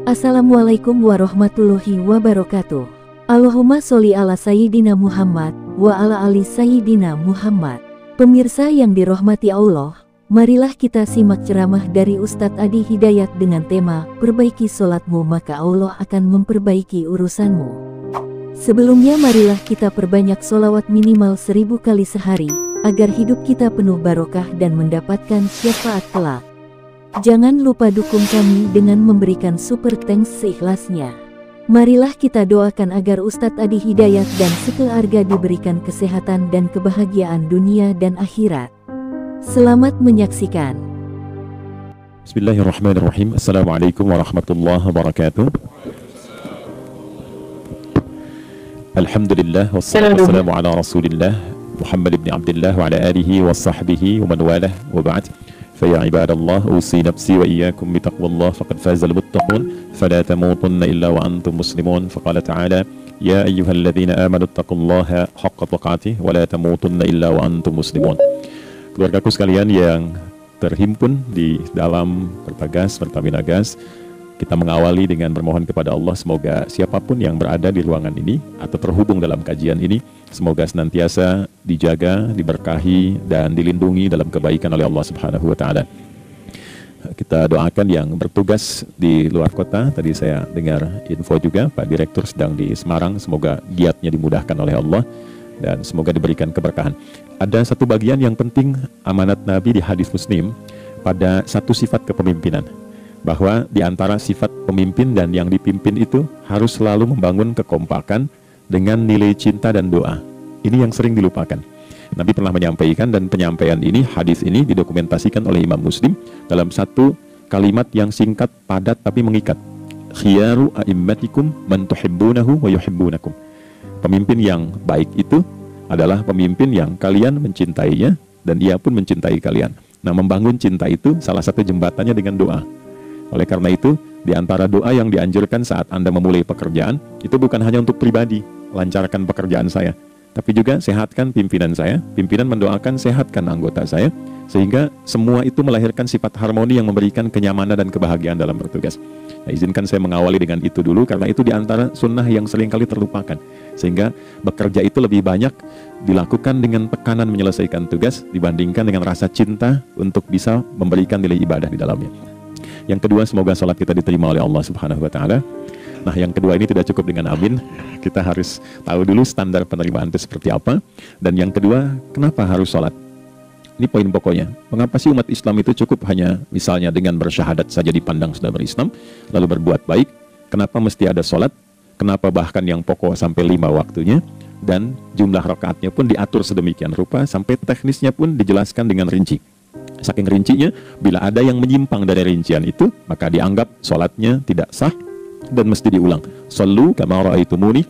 Assalamualaikum warahmatullahi wabarakatuh. Allahumma sholli ala Sayyidina Muhammad wa ala ali Sayyidina Muhammad. Pemirsa yang dirahmati Allah, marilah kita simak ceramah dari Ustadz Adi Hidayat dengan tema Perbaiki sholatmu maka Allah akan memperbaiki urusanmu. Sebelumnya marilah kita perbanyak sholawat minimal 1000 kali sehari, agar hidup kita penuh barokah dan mendapatkan syafaat kelak. Jangan lupa dukung kami dengan memberikan super thanks seikhlasnya. Marilah kita doakan agar Ustadz Adi Hidayat dan sekeluarga diberikan kesehatan dan kebahagiaan dunia dan akhirat. Selamat menyaksikan. Bismillahirrahmanirrahim. Assalamualaikum warahmatullahi wabarakatuh. Alhamdulillah wassalatu wassalamu ala Rasulillah Muhammad ibn Abdullah wa ala alihi wa sahbihi wa man walah wa ba'd. فيا عباد الله أوصي نفسي وإياكم بتقوى الله فقد فاز المتقون فلا تموتن إلا وأنتم مسلمون فقال تعالى يا أيها الذين آمنوا اتقوا الله حق تقاته ولا تموتن إلا وأنتم مسلمون. Keluargaku sekalian yang terhimpun di dalam Pertagas, Pertamina Gas, kita mengawali dengan bermohon kepada Allah semoga siapapun yang berada di ruangan ini atau terhubung dalam kajian ini, semoga senantiasa dijaga, diberkahi, dan dilindungi dalam kebaikan oleh Allah Subhanahu wa Ta'ala. Kita doakan yang bertugas di luar kota. Tadi saya dengar info juga Pak Direktur sedang di Semarang. Semoga giatnya dimudahkan oleh Allah dan semoga diberikan keberkahan. Ada satu bagian yang penting amanat Nabi di hadis Muslim pada satu sifat kepemimpinan, bahwa di antara sifat pemimpin dan yang dipimpin itu harus selalu membangun kekompakan dengan nilai cinta dan doa. Ini yang sering dilupakan. Nabi pernah menyampaikan, dan penyampaian ini, hadis ini didokumentasikan oleh Imam Muslim dalam satu kalimat yang singkat, padat tapi mengikat. Khiyaru a'immatikum man tuhibbunahu wa yuhibbunakum. Pemimpin yang baik itu adalah pemimpin yang kalian mencintainya dan ia pun mencintai kalian. Nah, membangun cinta itu salah satu jembatannya dengan doa. Oleh karena itu, di antara doa yang dianjurkan saat Anda memulai pekerjaan, itu bukan hanya untuk pribadi, lancarkan pekerjaan saya, tapi juga sehatkan pimpinan saya, pimpinan mendoakan sehatkan anggota saya, sehingga semua itu melahirkan sifat harmoni yang memberikan kenyamanan dan kebahagiaan dalam bertugas. Nah, izinkan saya mengawali dengan itu dulu, karena itu di antara sunnah yang seringkali terlupakan, sehingga bekerja itu lebih banyak dilakukan dengan tekanan menyelesaikan tugas, dibandingkan dengan rasa cinta untuk bisa memberikan nilai ibadah di dalamnya. Yang kedua, semoga sholat kita diterima oleh Allah Subhanahu wa Ta'ala. Nah, yang kedua ini tidak cukup dengan amin. Kita harus tahu dulu standar penerimaan itu seperti apa. Dan yang kedua, kenapa harus sholat? Ini poin pokoknya. Mengapa sih umat Islam itu cukup hanya misalnya dengan bersyahadat saja dipandang sudah berislam, lalu berbuat baik? Kenapa mesti ada sholat? Kenapa bahkan yang pokok sampai 5 waktunya? Dan jumlah rakaatnya pun diatur sedemikian rupa, sampai teknisnya pun dijelaskan dengan rinci. Saking rincinya, bila ada yang menyimpang dari rincian itu, maka dianggap sholatnya tidak sah dan mesti diulang. Shallu kama ra'aitumuni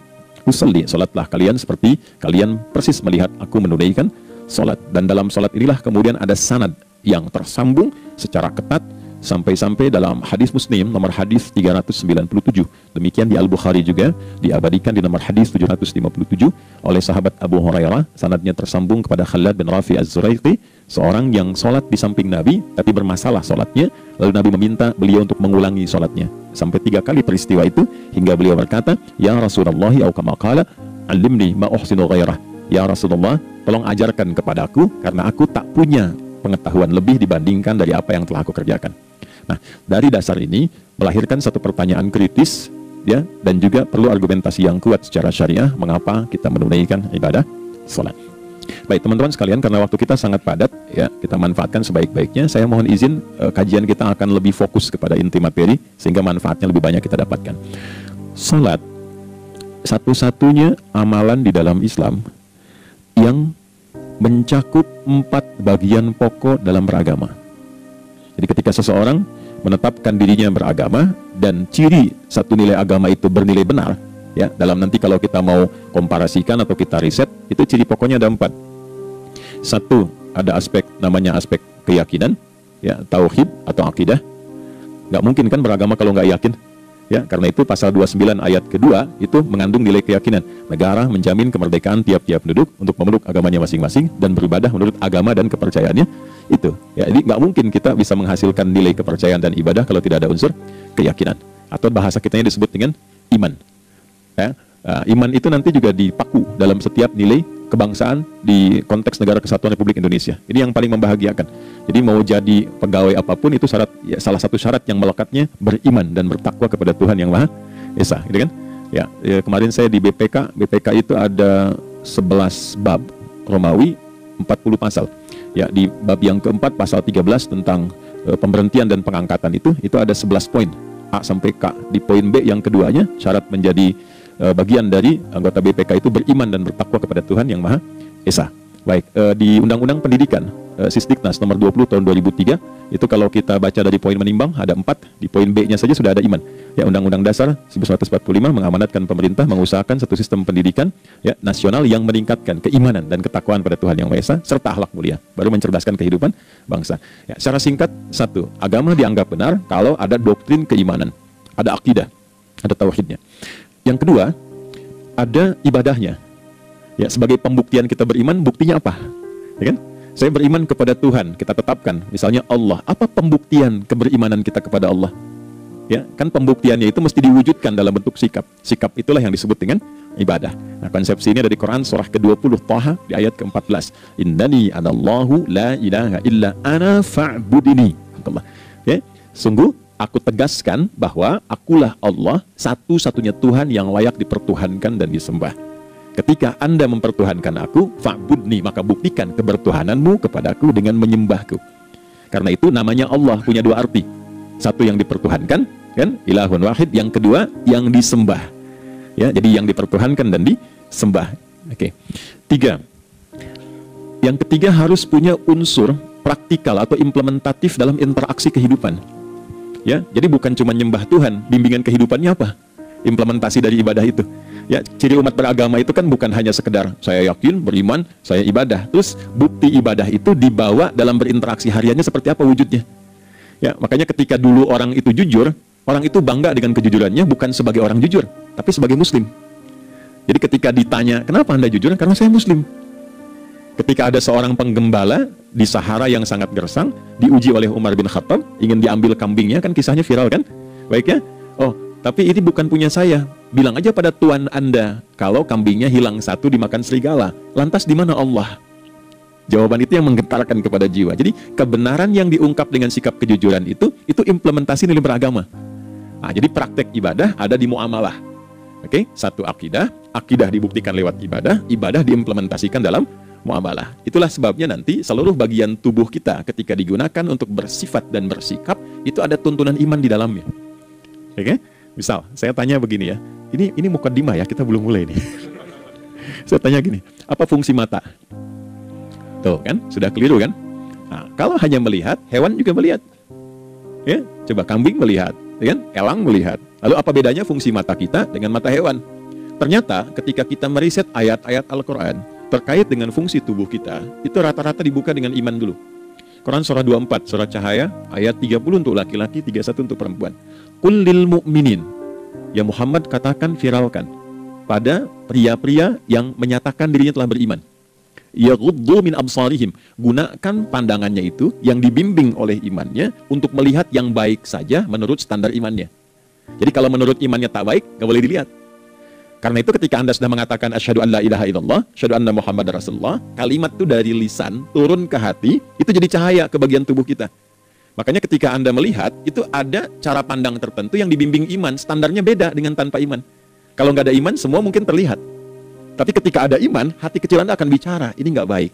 usalli. Sholatlah kalian seperti kalian persis melihat aku menunaikan sholat. Dan dalam sholat inilah kemudian ada sanad yang tersambung secara ketat, sampai-sampai dalam hadis Muslim nomor hadis 397. Demikian di Al-Bukhari juga diabadikan di nomor hadis 757 oleh sahabat Abu Hurairah. Sanadnya tersambung kepada Khalad bin Rafi Az-Zuraiqi, seorang yang sholat di samping Nabi tapi bermasalah sholatnya. Lalu Nabi meminta beliau untuk mengulangi sholatnya sampai 3 kali peristiwa itu, hingga beliau berkata, ya Rasulullah au kama qala alimni ma uhsinu ghairah. Ya Rasulullah, tolong ajarkan kepadaku karena aku tak punya pengetahuan lebih dibandingkan dari apa yang telah aku kerjakan. Nah, dari dasar ini melahirkan satu pertanyaan kritis, ya, dan juga perlu argumentasi yang kuat secara syariah mengapa kita menunaikan ibadah sholat. Baik teman-teman sekalian, karena waktu kita sangat padat, ya, kita manfaatkan sebaik-baiknya. Saya mohon izin, kajian kita akan lebih fokus kepada inti materi sehingga manfaatnya lebih banyak kita dapatkan. Sholat satu-satunya amalan di dalam Islam yang mencakup 4 bagian pokok dalam beragama. Jadi ketika seseorang menetapkan dirinya beragama dan ciri satu nilai agama itu bernilai benar, ya, dalam nanti kalau kita mau komparasikan atau kita riset, itu ciri pokoknya ada 4. Satu, ada aspek namanya aspek keyakinan, ya, tauhid atau akidah. Nggak mungkin kan beragama kalau nggak yakin. Ya, karena itu pasal 29 ayat kedua itu mengandung nilai keyakinan. Negara menjamin kemerdekaan tiap-tiap penduduk untuk memeluk agamanya masing-masing dan beribadah menurut agama dan kepercayaannya itu. Ya, jadi nggak mungkin kita bisa menghasilkan nilai kepercayaan dan ibadah kalau tidak ada unsur keyakinan. atau bahasa kitanya disebut dengan iman. Ya, iman itu nanti juga dipaku dalam setiap nilai kebangsaan di konteks Negara Kesatuan Republik Indonesia. Ini yang paling membahagiakan. Jadi mau jadi pegawai apapun itu syarat, ya, salah satu syarat yang melekatnya beriman dan bertakwa kepada Tuhan Yang Maha Esa, gitu kan? Ya, kemarin saya di BPK itu ada 11 bab Romawi, 40 pasal. Ya, di bab yang keempat pasal 13 tentang pemberhentian dan pengangkatan itu ada 11 poin A sampai K. Di poin B yang keduanya syarat menjadi bagian dari anggota BPK itu beriman dan bertakwa kepada Tuhan Yang Maha Esa. Baik, di Undang-Undang Pendidikan Sisdiknas nomor 20 tahun 2003 itu kalau kita baca dari poin menimbang ada 4, di poin B-nya saja sudah ada iman. Ya, Undang-Undang Dasar 1945 mengamanatkan pemerintah mengusahakan satu sistem pendidikan, ya, nasional yang meningkatkan keimanan dan ketakwaan pada Tuhan Yang Maha Esa serta akhlak mulia, baru mencerdaskan kehidupan bangsa. Ya, secara singkat, satu, agama dianggap benar kalau ada doktrin keimanan, ada akidah, ada tauhidnya. Yang kedua, ada ibadahnya. Ya, sebagai pembuktian kita beriman, buktinya apa? Ya kan? Saya beriman kepada Tuhan, kita tetapkan, misalnya Allah. Apa pembuktian keberimanan kita kepada Allah? Ya, kan pembuktiannya itu mesti diwujudkan dalam bentuk sikap. Sikap itulah yang disebut dengan ibadah. Nah, konsepsi ini ada di Quran surah ke-20 Thaha di ayat ke-14. Innani anallahu la ilaha illa ana fa'budini. Ya, sungguh aku tegaskan bahwa akulah Allah, satu-satunya Tuhan yang layak dipertuhankan dan disembah. Ketika Anda mempertuhankan aku, fa'budni, maka buktikan kebertuhananmu kepadaku dengan menyembahku. Karena itu namanya Allah punya dua arti. Satu yang dipertuhankan, kan, ilahun wahid. Yang kedua yang disembah. Ya, jadi yang dipertuhankan dan disembah. Oke. Tiga. Yang ketiga harus punya unsur praktikal atau implementatif dalam interaksi kehidupan. Ya, jadi bukan cuma nyembah Tuhan, bimbingan kehidupannya apa? Implementasi dari ibadah itu. Ya, ciri umat beragama itu kan bukan hanya sekedar saya yakin, beriman, saya ibadah. Terus bukti ibadah itu dibawa dalam berinteraksi hariannya seperti apa wujudnya. Ya, makanya ketika dulu orang itu jujur, orang itu bangga dengan kejujurannya bukan sebagai orang jujur, tapi sebagai muslim. Jadi ketika ditanya, "Kenapa Anda jujur?" "Karena saya muslim." Ketika ada seorang penggembala di Sahara yang sangat gersang, diuji oleh Umar bin Khattab, ingin diambil kambingnya, kan kisahnya viral kan? Baik ya? "Oh, tapi ini bukan punya saya. Bilang aja pada Tuhan Anda kalau kambingnya hilang satu dimakan serigala. Lantas di mana Allah?" Jawaban itu yang menggetarkan kepada jiwa. Jadi kebenaran yang diungkap dengan sikap kejujuran itu implementasi nilai beragama. Nah, jadi praktek ibadah ada di muamalah. Oke, satu akidah dibuktikan lewat ibadah, ibadah diimplementasikan dalam muamalah. Itulah sebabnya nanti seluruh bagian tubuh kita ketika digunakan untuk bersifat dan bersikap itu ada tuntunan iman di dalamnya. Oke? Misal, saya tanya begini ya. Ini mukaddimah ya, kita belum mulai nih. Saya tanya gini, apa fungsi mata? Tuh kan, sudah keliru kan? Nah, kalau hanya melihat, hewan juga melihat. Ya, coba kambing melihat, ya kan? Elang melihat. Lalu apa bedanya fungsi mata kita dengan mata hewan? Ternyata ketika kita meriset ayat-ayat Al-Quran terkait dengan fungsi tubuh kita, itu rata-rata dibuka dengan iman dulu. Quran surah 24, surah Cahaya, ayat 30 untuk laki-laki, 31 untuk perempuan. Qul lil mu'minin, ya Muhammad katakan, viralkan pada pria-pria yang menyatakan dirinya telah beriman. Yaghuddu min absarihim, gunakan pandangannya itu yang dibimbing oleh imannya untuk melihat yang baik saja menurut standar imannya. Jadi kalau menurut imannya tak baik, nggak boleh dilihat. Karena itu ketika Anda sudah mengatakan asyhadu an la ilaha illallah, asyhadu anna Muhammadar Rasulullah, kalimat itu dari lisan turun ke hati, itu jadi cahaya ke bagian tubuh kita. Makanya ketika Anda melihat, itu ada cara pandang tertentu yang dibimbing iman, standarnya beda dengan tanpa iman. Kalau nggak ada iman, semua mungkin terlihat. Tapi ketika ada iman, hati kecil Anda akan bicara, ini nggak baik.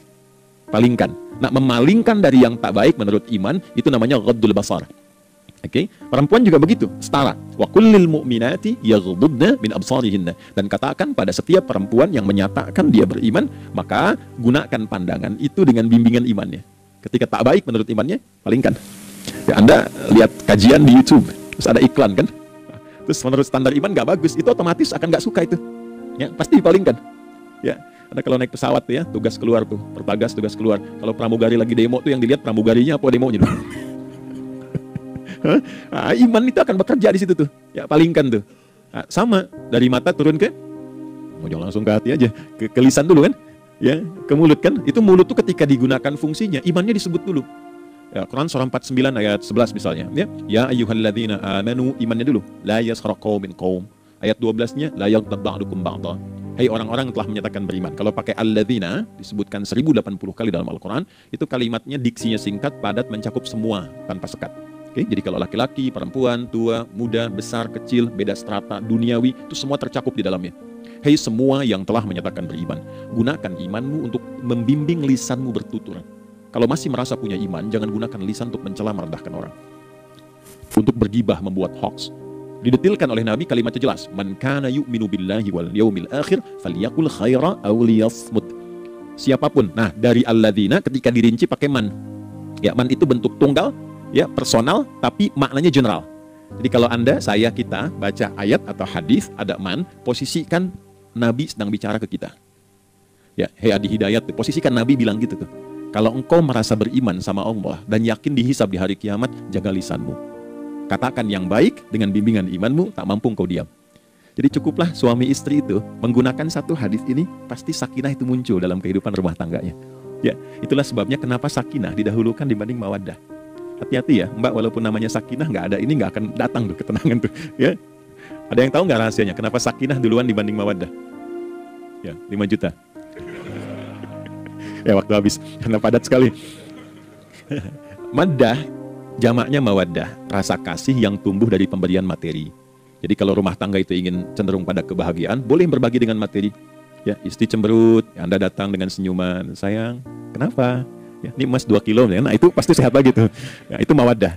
Palingkan. Nah, memalingkan dari yang tak baik menurut iman, itu namanya ghaddul basar. Oke, perempuan juga begitu, setara. Wa kullil mu'minati yaghuddna min absarihinna. Dan katakan pada setiap perempuan yang menyatakan dia beriman, maka gunakan pandangan itu dengan bimbingan imannya. Ketika tak baik menurut imannya, palingkan. Ya, Anda lihat kajian di YouTube, terus ada iklan kan? Terus menurut standar iman nggak bagus, itu otomatis akan nggak suka itu. Ya, pasti dipalingkan. Ya, Anda kalau naik pesawat tuh ya, tugas keluar tuh, pertagas tugas keluar. Kalau pramugari lagi demo tuh yang dilihat pramugarinya apa demonya dulu. Nah, iman itu akan bekerja di situ tuh. Ya, palingkan tuh. Nah, sama dari mata turun ke, jangan langsung ke hati aja, ke lisan dulu kan? Ya, ke mulut kan? Itu mulut tuh ketika digunakan fungsinya, imannya disebut dulu. Ya, Quran surah 49 ayat 11 misalnya, ya. Ya ayyuhalladzina amanu, imannya dulu. La yaskhar qaumin qaum. Ayat 12-nya la yaghtab ba'dukum ba'dha. Hai orang-orang yang telah menyatakan beriman. Kalau pakai alladzina disebutkan 1080 kali dalam Al-Qur'an, itu kalimatnya diksinya singkat, padat, mencakup semua tanpa sekat. Oke, jadi kalau laki-laki, perempuan, tua, muda, besar, kecil, beda strata, duniawi, itu semua tercakup di dalamnya. Hei semua yang telah menyatakan beriman, gunakan imanmu untuk membimbing lisanmu bertutur. Kalau masih merasa punya iman, jangan gunakan lisan untuk mencela merendahkan orang. Untuk bergibah, membuat hoax. Didetilkan oleh Nabi kalimatnya jelas. Man kana yu'minu billahi wal yaumil akhir falyaqul khaira aw liyasmut. Siapapun. Nah, dari alladzina ketika dirinci pakai man. Ya, man itu bentuk tunggal, ya, personal, tapi maknanya general. Jadi kalau Anda, saya, kita baca ayat atau hadis ada man, posisikan Nabi sedang bicara ke kita. Ya, hei Adi Hidayat, posisikan Nabi bilang gitu tuh. Kalau engkau merasa beriman sama Allah dan yakin dihisab di hari kiamat, jaga lisanmu. Katakan yang baik dengan bimbingan imanmu, tak mampu engkau diam. Jadi cukuplah suami istri itu menggunakan satu hadis ini, pasti sakinah itu muncul dalam kehidupan rumah tangganya. Ya, itulah sebabnya kenapa sakinah didahulukan dibanding mawaddah. Hati-hati ya, Mbak, walaupun namanya sakinah nggak ada ini nggak akan datang tuh ketenangan tuh. Ya, ada yang tahu nggak rahasianya? Kenapa sakinah duluan dibanding mawaddah? Ya, 5 juta. Ya, waktu habis karena padat sekali. Maddah jamaknya mawaddah, rasa kasih yang tumbuh dari pemberian materi. Jadi kalau rumah tangga itu ingin cenderung pada kebahagiaan, boleh berbagi dengan materi. Ya, istri cemberut, ya, Anda datang dengan senyuman, sayang, kenapa? Ya, ini emas 2 kilo, ya. Nah itu pasti sehat lagi tuh. Ya, itu mawaddah.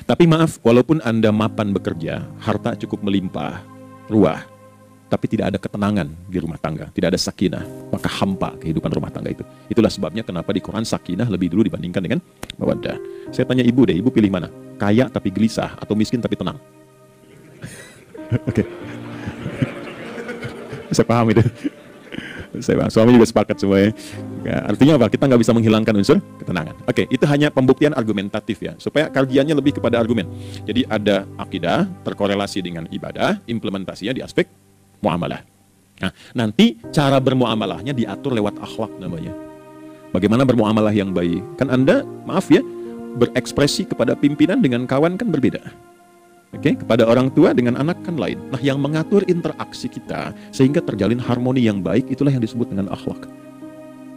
Tapi maaf, walaupun Anda mapan bekerja, harta cukup melimpah, ruah, tapi tidak ada ketenangan di rumah tangga, tidak ada sakinah, maka hampa kehidupan rumah tangga itu. Itulah sebabnya kenapa di Quran sakinah lebih dulu dibandingkan dengan mawaddah. Saya tanya ibu deh, ibu pilih mana? Kaya tapi gelisah atau miskin tapi tenang? Oke. Saya paham itu. Saya paham. Suami juga sepakat semuanya. Ya, artinya apa? Kita nggak bisa menghilangkan unsur ketenangan. Oke, itu hanya pembuktian argumentatif ya, supaya kajiannya lebih kepada argumen. Jadi ada akidah terkorelasi dengan ibadah, implementasinya di aspek muamalah. Nah, nanti cara bermuamalahnya diatur lewat akhlak namanya. Bagaimana bermuamalah yang baik? Kan Anda, maaf ya, berekspresi kepada pimpinan dengan kawan kan berbeda. Oke, kepada orang tua dengan anak kan lain. Nah, yang mengatur interaksi kita sehingga terjalin harmoni yang baik, itulah yang disebut dengan akhlak.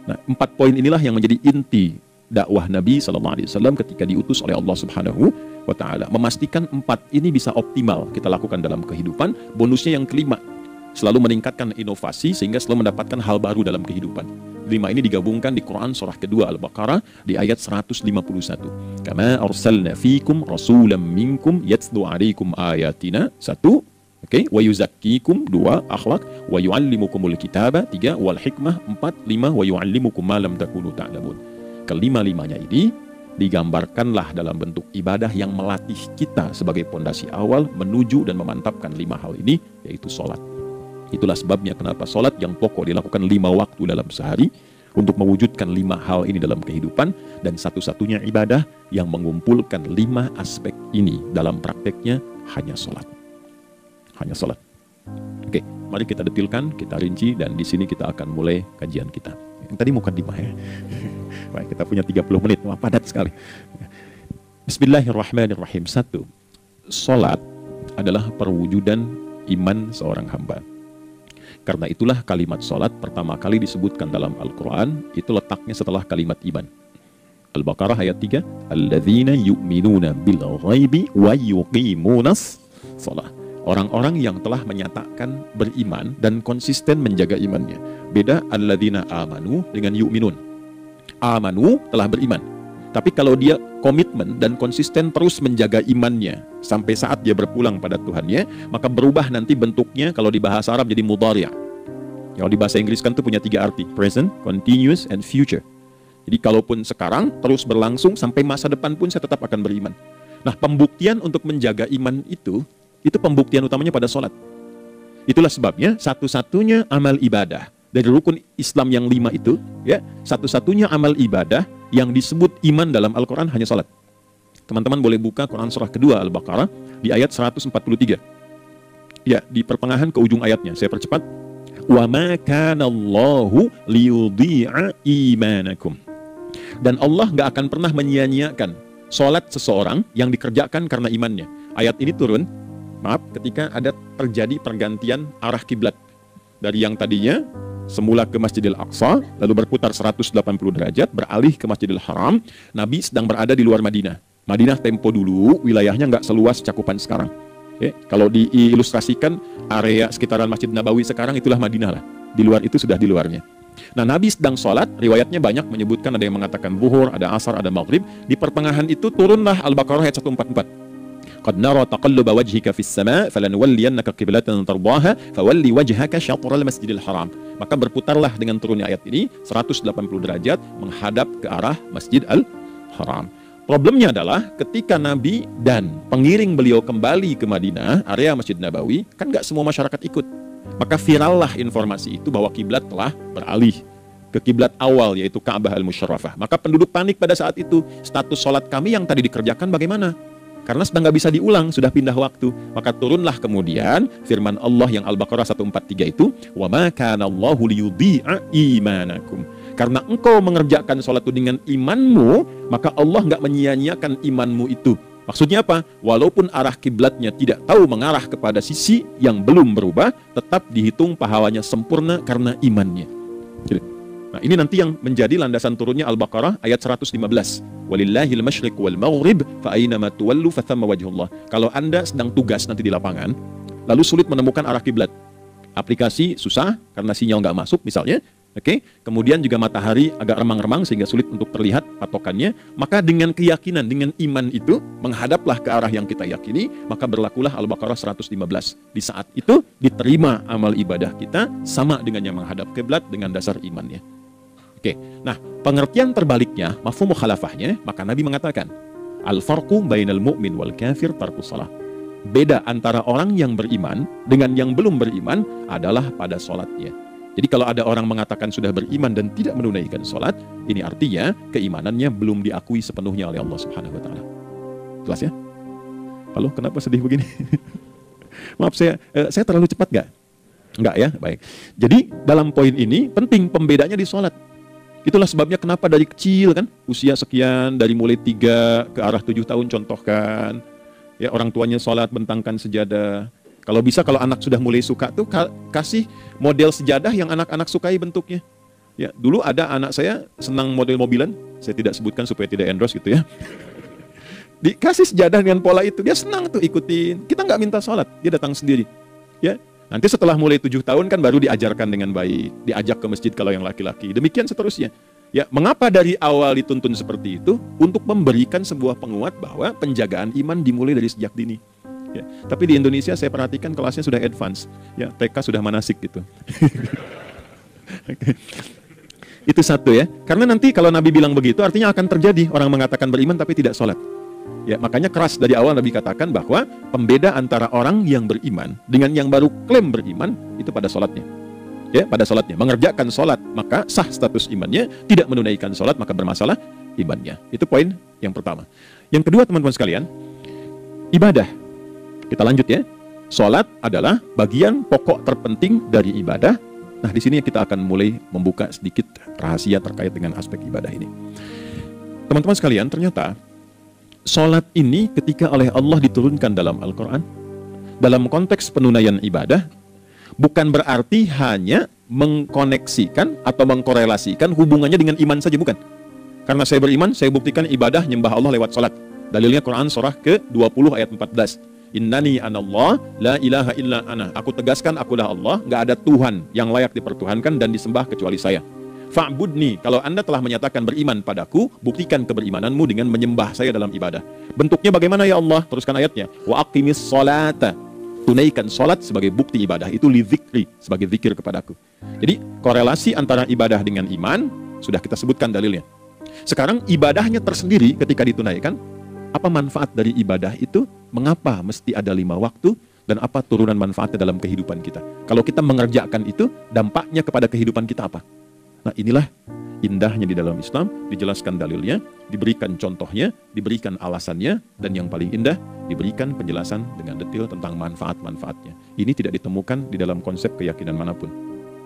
Nah, 4 poin inilah yang menjadi inti dakwah Nabi SAW ketika diutus oleh Allah Subhanahu wa Ta'ala. Memastikan 4 ini bisa optimal kita lakukan dalam kehidupan. Bonusnya yang kelima, selalu meningkatkan inovasi sehingga selalu mendapatkan hal baru dalam kehidupan. 5 ini digabungkan di Quran surah kedua Al-Baqarah di ayat 151. Kama arsalna fikum rasulam minkum yatslu alaikum ayatina. 1, oke, wa yuzakkikum. 2, akhlak. Wa yuallimukumul kitaba. 3, wal hikmah. 4, 5, wa yuallimukum ma lam takunu ta'lamun. Kelima-limanya ini digambarkanlah dalam bentuk ibadah yang melatih kita sebagai pondasi awal menuju dan memantapkan 5 hal ini, yaitu sholat. Itulah sebabnya kenapa sholat yang pokok dilakukan 5 waktu dalam sehari untuk mewujudkan 5 hal ini dalam kehidupan, dan satu-satunya ibadah yang mengumpulkan 5 aspek ini dalam prakteknya hanya sholat. Hanya sholat. Oke, mari kita detilkan, kita rinci, dan di sini kita akan mulai kajian kita. Yang tadi mukadimah ya. Baik, kita punya 30 menit, wah padat sekali. Bismillahirrahmanirrahim. 1. Sholat adalah perwujudan iman seorang hamba. Karena itulah kalimat sholat pertama kali disebutkan dalam Al-Quran, itu letaknya setelah kalimat iman. Al-Baqarah ayat 3, Alladzina yu'minuna bil ghaibi wa yuqimunas sholat. Orang-orang yang telah menyatakan beriman dan konsisten menjaga imannya. Beda alladzina amanu dengan yu'minun. Amanu telah beriman, tapi kalau dia komitmen dan konsisten terus menjaga imannya sampai saat dia berpulang pada Tuhannya, maka berubah nanti bentuknya kalau di bahasa Arab jadi mudhari'. Kalau di bahasa Inggris kan itu punya 3 arti, present, continuous, and future. Jadi kalaupun sekarang terus berlangsung sampai masa depan pun saya tetap akan beriman. Nah, pembuktian untuk menjaga iman itu pembuktian utamanya pada sholat. Itulah sebabnya satu-satunya amal ibadah dari rukun Islam yang 5 itu, ya, satu-satunya amal ibadah yang disebut iman dalam Al-Quran hanya salat. Teman-teman boleh buka Quran surah kedua Al-Baqarah di ayat 143. Ya, di pertengahan ke ujung ayatnya, saya percepat. Wa ma kana Allahu liyudhi'a imanakum. Dan Allah nggak akan pernah menyia-nyiakan Sholat seseorang yang dikerjakan karena imannya. Ayat ini turun, ketika ada terjadi pergantian arah kiblat. Dari yang tadinya semula ke Masjidil Aqsa, lalu berputar 180 derajat, beralih ke Masjidil Haram. Nabi sedang berada di luar Madinah. Madinah tempo dulu, wilayahnya nggak seluas cakupan sekarang. Kalau diilustrasikan, area sekitaran Masjid Nabawi sekarang itulah Madinah lah. Di luar itu sudah di luarnya. Nah, Nabi sedang sholat, riwayatnya banyak menyebutkan, ada yang mengatakan zuhur, ada asar, ada maghrib. Di pertengahan itu turunlah Al-Baqarah ayat 144. Qad nara taqalluba wajhika fis sama' falanuwalliyannaka qiblatan tardaha fawalli wajhaka syatral masjidil haram. Maka berputarlah dengan turunnya ayat ini 180 derajat menghadap ke arah Masjid Al-Haram. Problemnya adalah ketika Nabi dan pengiring beliau kembali ke Madinah, area Masjid Nabawi, kan nggak semua masyarakat ikut. Maka virallah informasi itu bahwa kiblat telah beralih ke kiblat awal, yaitu Ka'bah Al-Musyarrafah. Maka penduduk panik pada saat itu, status sholat kami yang tadi dikerjakan bagaimana? Karena sudah nggak bisa diulang, sudah pindah waktu. Maka turunlah kemudian firman Allah yang Al-Baqarah 143 itu, wa ma kana Allahu liyudhi'a imanakum. Karena engkau mengerjakan sholat itu dengan imanmu, maka Allah nggak menyia-nyiakan imanmu itu. Maksudnya apa? Walaupun arah kiblatnya tidak tahu mengarah kepada sisi yang belum berubah, tetap dihitung pahalanya sempurna karena imannya. Nah, ini nanti yang menjadi landasan turunnya Al-Baqarah ayat 115. Walillahil masyriq wal maghrib fa aina ma tuwallu fa thamma wajhullah. Kalau Anda sedang tugas nanti di lapangan, lalu sulit menemukan arah kiblat. Aplikasi susah karena sinyal nggak masuk misalnya. Kemudian juga matahari agak remang-remang sehingga sulit untuk terlihat patokannya. Maka dengan keyakinan, dengan iman itu, menghadaplah ke arah yang kita yakini, maka berlakulah Al-Baqarah 115. Di saat itu diterima amal ibadah kita sama dengan yang menghadap kiblat dengan dasar imannya. Nah, pengertian terbaliknya, mafhum mukhalafahnya, maka Nabi mengatakan, al-farqu bainal mu'min wal kafir tarkus shalah. Beda antara orang yang beriman dengan yang belum beriman adalah pada sholatnya. Jadi kalau ada orang mengatakan sudah beriman dan tidak menunaikan sholat, ini artinya keimanannya belum diakui sepenuhnya oleh Allah Subhanahu wa Ta'ala. Jelas ya? Halo, kenapa sedih begini? Maaf, saya terlalu cepat nggak? Nggak ya? Baik. Jadi dalam poin ini penting pembedanya di sholat. Itulah sebabnya kenapa dari kecil kan, usia sekian, dari mulai 3 ke arah 7 tahun contohkan, ya orang tuanya sholat bentangkan sejadah. Kalau bisa, kalau anak sudah mulai suka tuh kasih model sejadah yang anak-anak sukai bentuknya. Ya, dulu ada anak saya senang model mobilan, saya tidak sebutkan supaya tidak endorse gitu ya. Dikasih sejadah dengan pola itu, dia senang tuh ikutin. Kita nggak minta sholat, dia datang sendiri. Ya, nanti setelah mulai 7 tahun kan baru diajarkan dengan baik, diajak ke masjid kalau yang laki-laki. Demikian seterusnya. Ya, mengapa dari awal dituntun seperti itu? Untuk memberikan sebuah penguat bahwa penjagaan iman dimulai dari sejak dini. Ya, tapi di Indonesia saya perhatikan kelasnya sudah advance, ya TK sudah manasik gitu. Itu satu ya, karena nanti kalau Nabi bilang begitu artinya akan terjadi orang mengatakan beriman tapi tidak sholat. Ya, makanya keras dari awal Nabi katakan bahwa pembeda antara orang yang beriman dengan yang baru klaim beriman itu pada sholatnya. Ya, pada sholatnya, mengerjakan sholat maka sah status imannya, tidak menunaikan sholat maka bermasalah imannya. Itu poin yang pertama. Yang kedua teman-teman sekalian, ibadah. Kita lanjut ya. Sholat adalah bagian pokok terpenting dari ibadah. Nah, di sini kita akan mulai membuka sedikit rahasia terkait dengan aspek ibadah ini. Teman-teman sekalian, ternyata sholat ini ketika oleh Allah diturunkan dalam Al-Quran, dalam konteks penunaian ibadah, bukan berarti hanya mengkoneksikan atau mengkorelasikan hubungannya dengan iman saja, bukan. Karena saya beriman, saya buktikan ibadah nyembah Allah lewat sholat. Dalilnya Quran surah ke-20 ayat 14. Innani anallah la ilaha illa ana. Aku tegaskan akulah Allah, nggak ada Tuhan yang layak dipertuhankan dan disembah kecuali saya. Fa'budni, kalau Anda telah menyatakan beriman padaku, buktikan keberimananmu dengan menyembah saya dalam ibadah. Bentuknya bagaimana ya Allah? Teruskan ayatnya. Wa aqimis sholata. Tunaikan sholat sebagai bukti ibadah. Itu li dzikri, sebagai zikir kepadaku. Jadi korelasi antara ibadah dengan iman sudah kita sebutkan dalilnya. Sekarang ibadahnya tersendiri ketika ditunaikan, apa manfaat dari ibadah itu? Mengapa mesti ada 5 waktu? Dan apa turunan manfaatnya dalam kehidupan kita? Kalau kita mengerjakan itu, dampaknya kepada kehidupan kita apa? Nah, inilah indahnya di dalam Islam, dijelaskan dalilnya, diberikan contohnya, diberikan alasannya, dan yang paling indah, diberikan penjelasan dengan detail tentang manfaat-manfaatnya. Ini tidak ditemukan di dalam konsep keyakinan manapun.